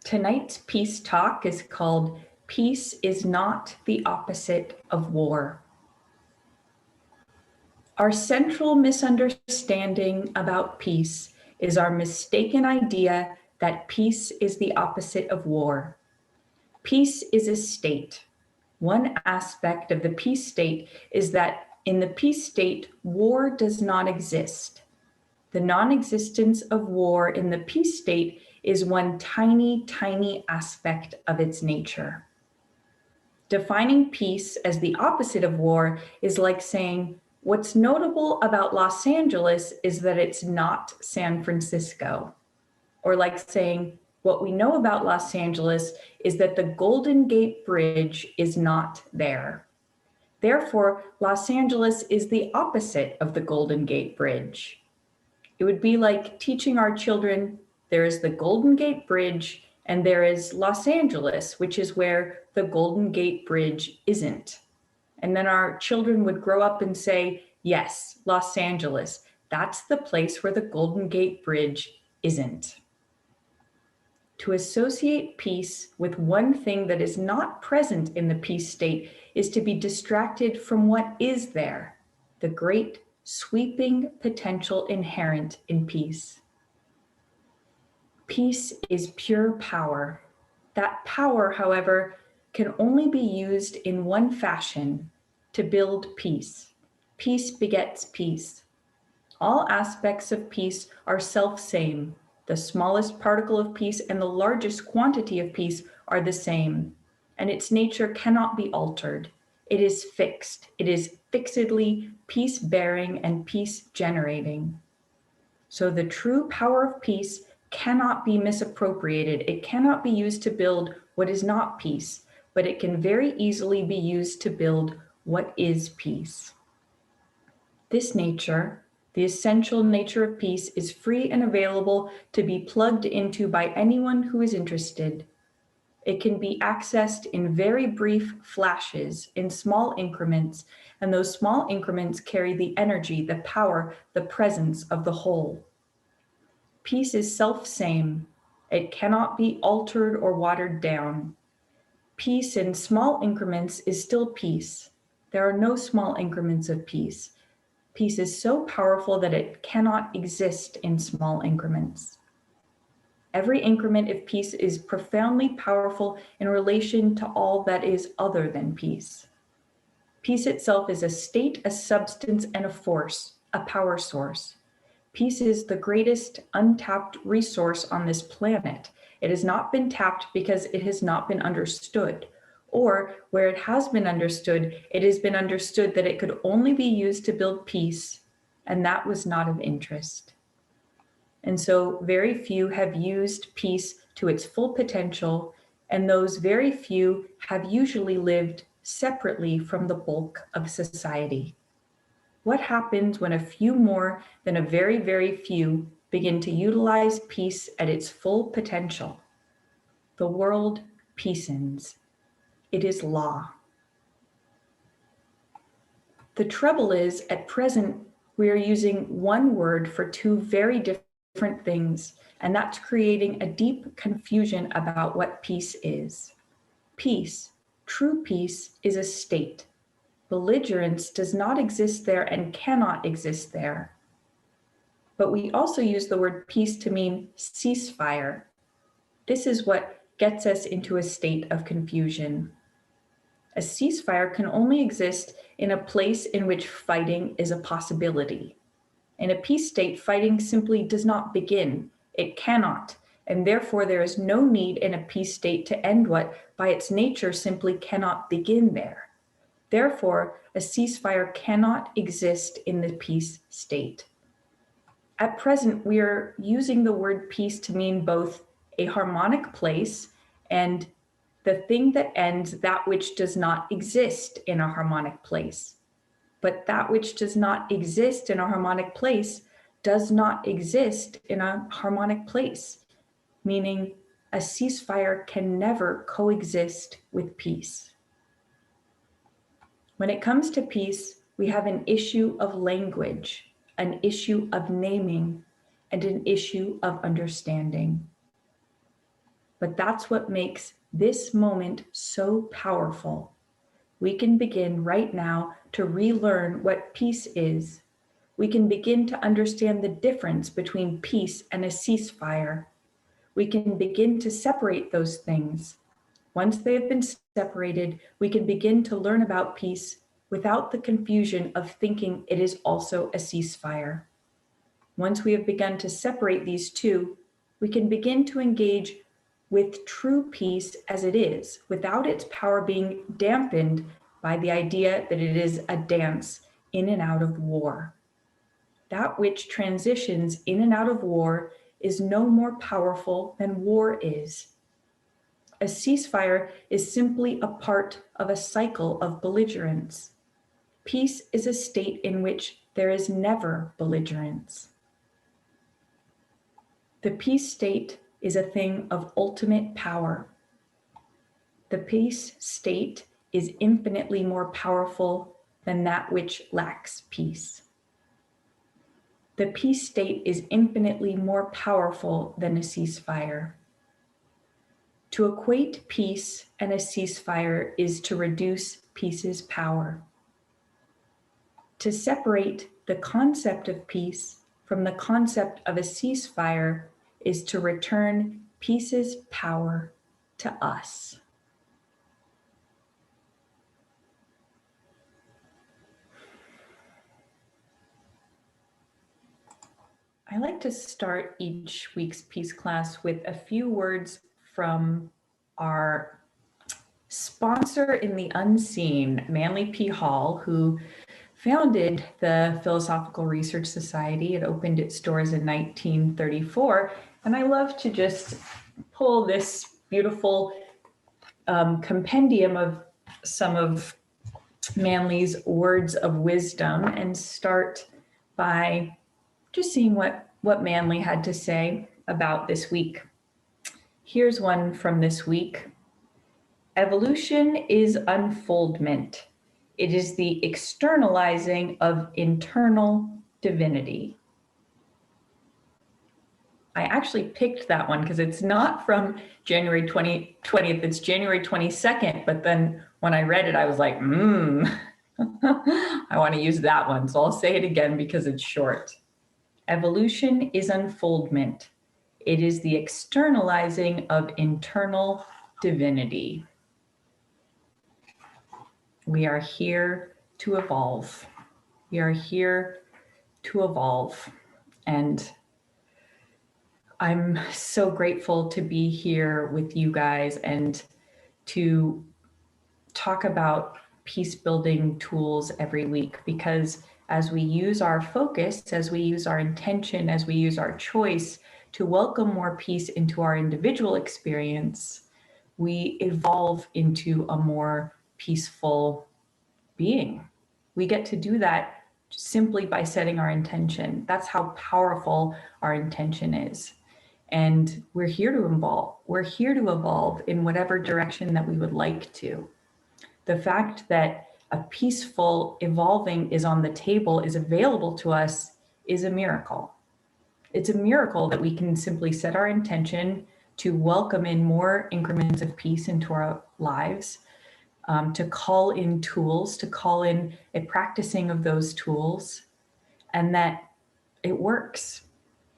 Tonight's peace talk is called Peace is Not the Opposite of War. Our central misunderstanding about peace is our mistaken idea that peace is the opposite of war. Peace is a state. One aspect of the peace state is that in the peace state, war does not exist. The non-existence of war in the peace state is one tiny, tiny aspect of its nature. Defining peace as the opposite of war is like saying, what's notable about Los Angeles is that it's not San Francisco. Or like saying, what we know about Los Angeles is that the Golden Gate Bridge is not there. Therefore, Los Angeles is the opposite of the Golden Gate Bridge. It would be like teaching our children, there is the Golden Gate Bridge and there is Los Angeles, which is where the Golden Gate Bridge isn't. And then our children would grow up and say, yes, Los Angeles, that's the place where the Golden Gate Bridge isn't. To associate peace with one thing that is not present in the peace state is to be distracted from what is there, the great sweeping potential inherent in peace. Peace is pure power. That power, however, can only be used in one fashion, to build peace. Peace begets peace. All aspects of peace are self-same. The smallest particle of peace and the largest quantity of peace are the same, and its nature cannot be altered. It is fixed. It is fixedly peace-bearing and peace-generating. So the true power of peace cannot be misappropriated. It cannot be used to build what is not peace, but it can very easily be used to build what is peace. This nature, the essential nature of peace, is free and available to be plugged into by anyone who is interested. It can be accessed in very brief flashes, in small increments, and those small increments carry the energy, the power, the presence of the whole. Peace is self-same. It cannot be altered or watered down. Peace in small increments is still peace. There are no small increments of peace. Peace is so powerful that it cannot exist in small increments. Every increment of peace is profoundly powerful in relation to all that is other than peace. Peace itself is a state, a substance, and a force, a power source. Peace is the greatest untapped resource on this planet. It has not been tapped because it has not been understood. Or where it has been understood, it has been understood that it could only be used to build peace, and that was not of interest. And so very few have used peace to its full potential, and those very few have usually lived separately from the bulk of society. What happens when a few more than a very, very few begin to utilize peace at its full potential? The world peacens. It is law. The trouble is, at present, we are using one word for two very different things, and that's creating a deep confusion about what peace is. Peace, true peace, is a state. Belligerence does not exist there and cannot exist there. But we also use the word peace to mean ceasefire. This is what gets us into a state of confusion. A ceasefire can only exist in a place in which fighting is a possibility. In a peace state, fighting simply does not begin. It cannot, and therefore there is no need in a peace state to end what, by its nature, simply cannot begin there. Therefore, a ceasefire cannot exist in the peace state. At present, we are using the word peace to mean both a harmonic place and the thing that ends that which does not exist in a harmonic place. But that which does not exist in a harmonic place does not exist in a harmonic place, meaning a ceasefire can never coexist with peace. When it comes to peace, we have an issue of language, an issue of naming, and an issue of understanding. But that's what makes this moment so powerful. We can begin right now to relearn what peace is. We can begin to understand the difference between peace and a ceasefire. We can begin to separate those things. Once they have been separated, we can begin to learn about peace without the confusion of thinking it is also a ceasefire. Once we have begun to separate these two, we can begin to engage with true peace as it is, without its power being dampened by the idea that it is a dance in and out of war. That which transitions in and out of war is no more powerful than war is. A ceasefire is simply a part of a cycle of belligerence. Peace is a state in which there is never belligerence. The peace state is a thing of ultimate power. The peace state is infinitely more powerful than that which lacks peace. The peace state is infinitely more powerful than a ceasefire. To equate peace and a ceasefire is to reduce peace's power. To separate the concept of peace from the concept of a ceasefire is to return peace's power to us. I like to start each week's peace class with a few words from our sponsor in the unseen, Manly P. Hall, who founded the Philosophical Research Society. It opened its doors in 1934. And I love to just pull this beautiful compendium of some of Manly's words of wisdom and start by just seeing what Manly had to say about this week. Here's one from this week. Evolution is unfoldment. It is the externalizing of internal divinity. I actually picked that one because it's not from January 20th, it's January 22nd. But then when I read it, I was like, I want to use that one. So I'll say it again because it's short. Evolution is unfoldment. It is the externalizing of internal divinity. We are here to evolve. We are here to evolve. And I'm so grateful to be here with you guys and to talk about peace building tools every week, because as we use our focus, as we use our intention, as we use our choice to welcome more peace into our individual experience, we evolve into a more peaceful being. We get to do that simply by setting our intention. That's how powerful our intention is. And we're here to evolve. We're here to evolve in whatever direction that we would like to. The fact that a peaceful evolving is on the table, is available to us, is a miracle. It's a miracle that we can simply set our intention to welcome in more increments of peace into our lives, to call in tools, to call in a practicing of those tools, and that it works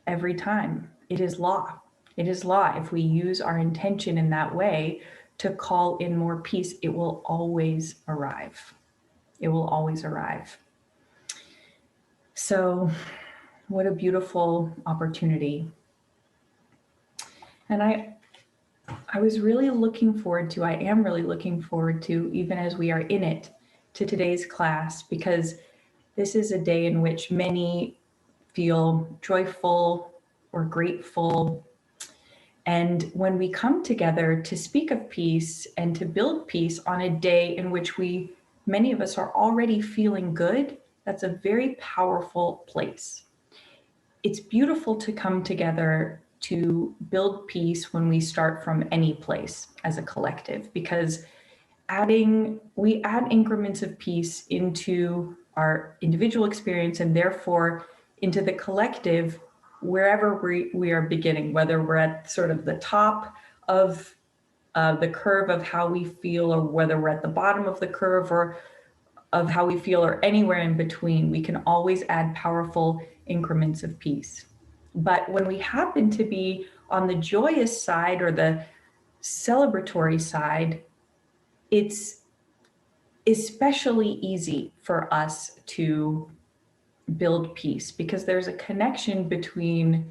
every time. It is law. It is law. If we use our intention in that way to call in more peace, it will always arrive. It will always arrive. So, what a beautiful opportunity. And I was really looking forward to, I am really looking forward to, even as we are in it, to today's class, because this is a day in which many feel joyful or grateful. And when we come together to speak of peace and to build peace on a day in which many of us are already feeling good, that's a very powerful place. It's beautiful to come together to build peace when we start from any place as a collective, because we add increments of peace into our individual experience and therefore into the collective wherever we are beginning, whether we're at sort of the top of the curve of how we feel, or whether we're at the bottom of the curve or of how we feel, or anywhere in between, we can always add powerful increments of peace. But when we happen to be on the joyous side or the celebratory side, it's especially easy for us to build peace, because there's a connection between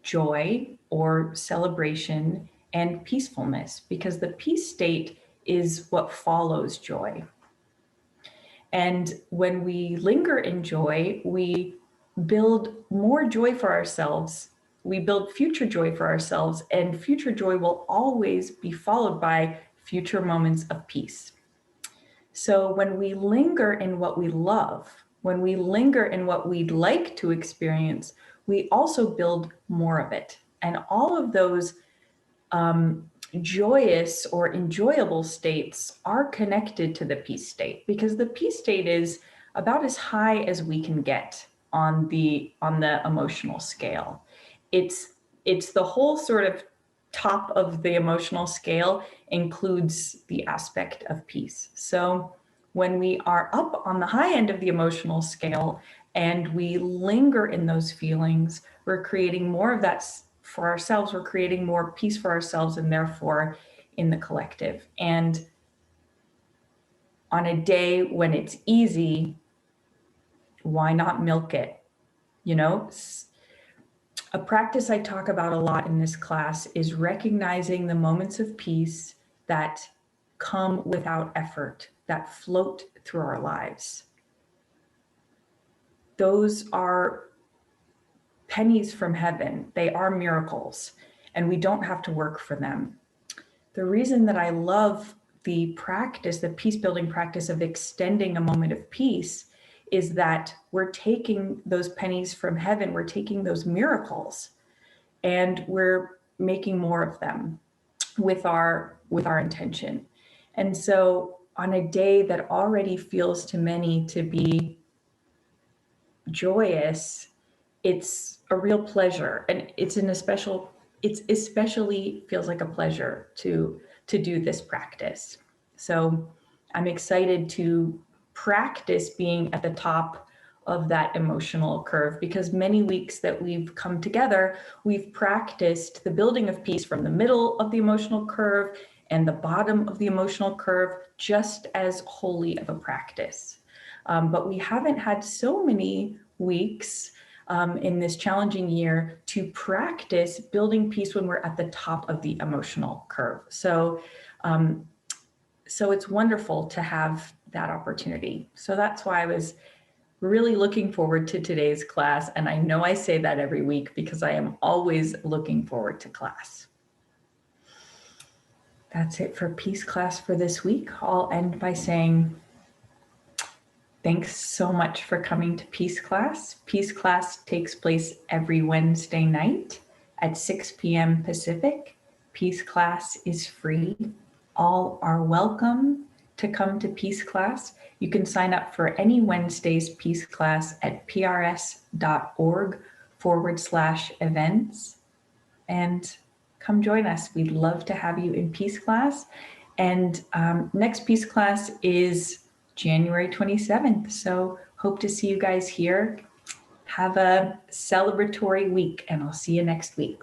joy or celebration and peacefulness, because the peace state is what follows joy. And when we linger in joy, we build more joy for ourselves. We build future joy for ourselves, and future joy will always be followed by future moments of peace. So when we linger in what we love, when we linger in what we'd like to experience, we also build more of it. And all of those joyous or enjoyable states are connected to the peace state, because the peace state is about as high as we can get on the emotional scale. It's the whole sort of top of the emotional scale includes the aspect of peace. So when we are up on the high end of the emotional scale and we linger in those feelings, we're creating more of that for ourselves. We're creating more peace for ourselves, and therefore in the collective. And on a day when it's easy, why not milk it? You know, a practice I talk about a lot in this class is recognizing the moments of peace that come without effort, that float through our lives. Those are pennies from heaven. They are miracles, and we don't have to work for them. The reason that I love the practice, the peace building practice of extending a moment of peace, is that we're taking those pennies from heaven, we're taking those miracles, and we're making more of them with our intention. And so on a day that already feels to many to be joyous, it's a real pleasure, and it especially feels like a pleasure to do this practice. So I'm excited to practice being at the top of that emotional curve, because many weeks that we've come together, we've practiced the building of peace from the middle of the emotional curve and the bottom of the emotional curve just as wholly of a practice. But we haven't had so many weeks in this challenging year to practice building peace when we're at the top of the emotional curve. So it's wonderful to have that opportunity. So that's why I was really looking forward to today's class. And I know I say that every week because I am always looking forward to class. That's it for Peace class for this week. I'll end by saying, thanks so much for coming to Peace class. Peace class takes place every Wednesday night at 6 p.m. Pacific. Peace class is free. All are welcome to come to Peace class. You can sign up for any Wednesday's Peace class at prs.org/events and come join us. We'd love to have you in Peace class. And next Peace class is January 27th. So hope to see you guys here. Have a celebratory week, and I'll see you next week.